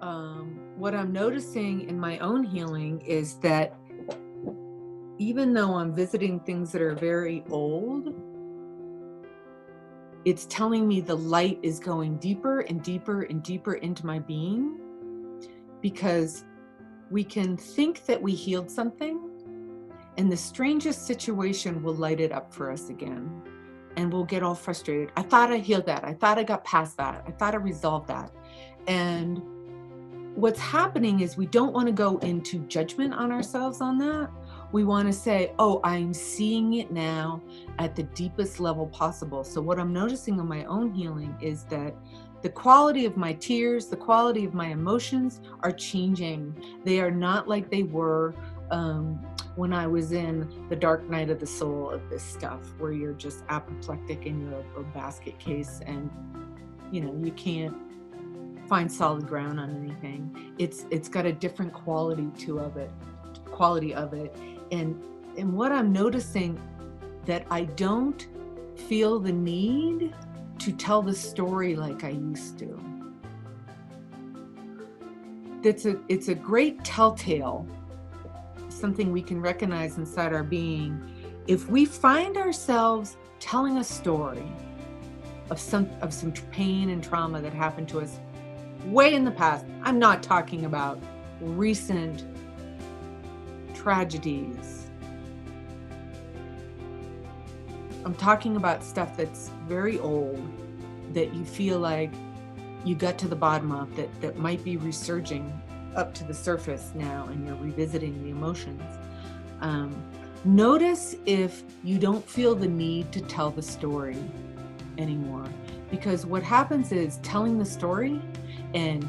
What I'm noticing in my own healing is that even though I'm visiting things that are very old, it's telling me the light is going deeper and deeper and deeper into my being, because we can think that we healed something, and the strangest situation will light it up for us again. And we'll get all frustrated. I thought I healed that. I thought I got past that. I thought I resolved that. And what's happening is we don't want to go into judgment on ourselves on that. We want to say, oh, I'm seeing it now at the deepest level possible. So what I'm noticing in my own healing is that the quality of my tears, the quality of my emotions are changing. They are not like they were when I was in the dark night of the soul of this stuff, where you're just apoplectic and you're a basket case, and you can't find solid ground on anything. It's got a different quality of it. And what I'm noticing, that I don't feel the need to tell the story like I used to. It's a great telltale, something we can recognize inside our being. If we find ourselves telling a story of some pain and trauma that happened to us way in the past. I'm not talking about recent tragedies. I'm talking about stuff that's very old, that you feel like you got to the bottom of, that might be resurging up to the surface now, and you're revisiting the emotions. Notice if you don't feel the need to tell the story anymore, because what happens is telling the story and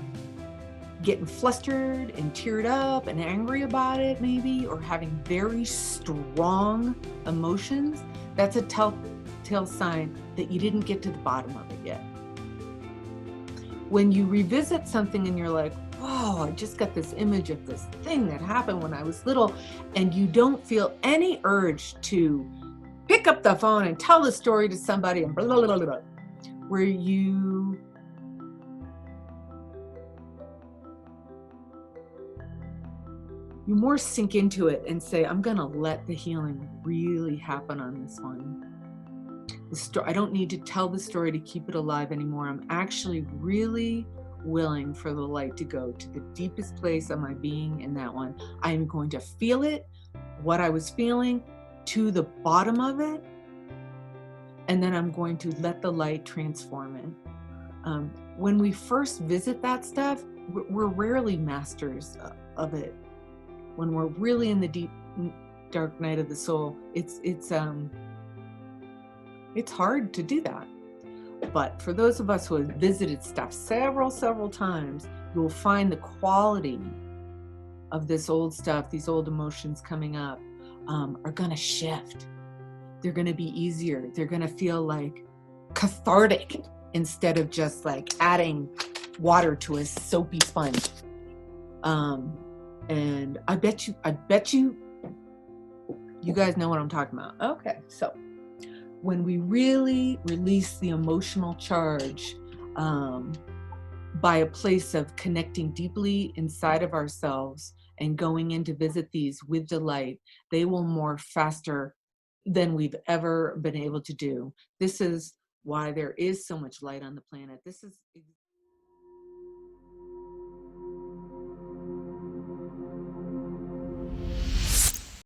getting flustered and teared up and angry about it, maybe, or having very strong emotions, that's a telltale sign that you didn't get to the bottom of it yet. When you revisit something and you're like, whoa, I just got this image of this thing that happened when I was little, and you don't feel any urge to pick up the phone and tell the story to somebody and blah, blah, blah, blah, where you more sink into it and say, I'm going to let the healing really happen on this one. I don't need to tell the story to keep it alive anymore. I'm actually really willing for the light to go to the deepest place of my being in that one. I am going to feel it, what I was feeling, to the bottom of it, and then I'm going to let the light transform it. When we first visit that stuff, we're rarely masters of it. When we're really in the deep, dark night of the soul, it's hard to do that. But for those of us who have visited stuff several times, you'll find the quality of this old stuff, these old emotions coming up, are going to shift. They're going to be easier. They're going to feel like cathartic instead of just like adding water to a soapy sponge. And I bet you guys know what I'm talking about. Okay, so when we really release the emotional charge by a place of connecting deeply inside of ourselves and going in to visit these with the light, they will morph faster than we've ever been able to do. This is why there is so much light on the planet. This is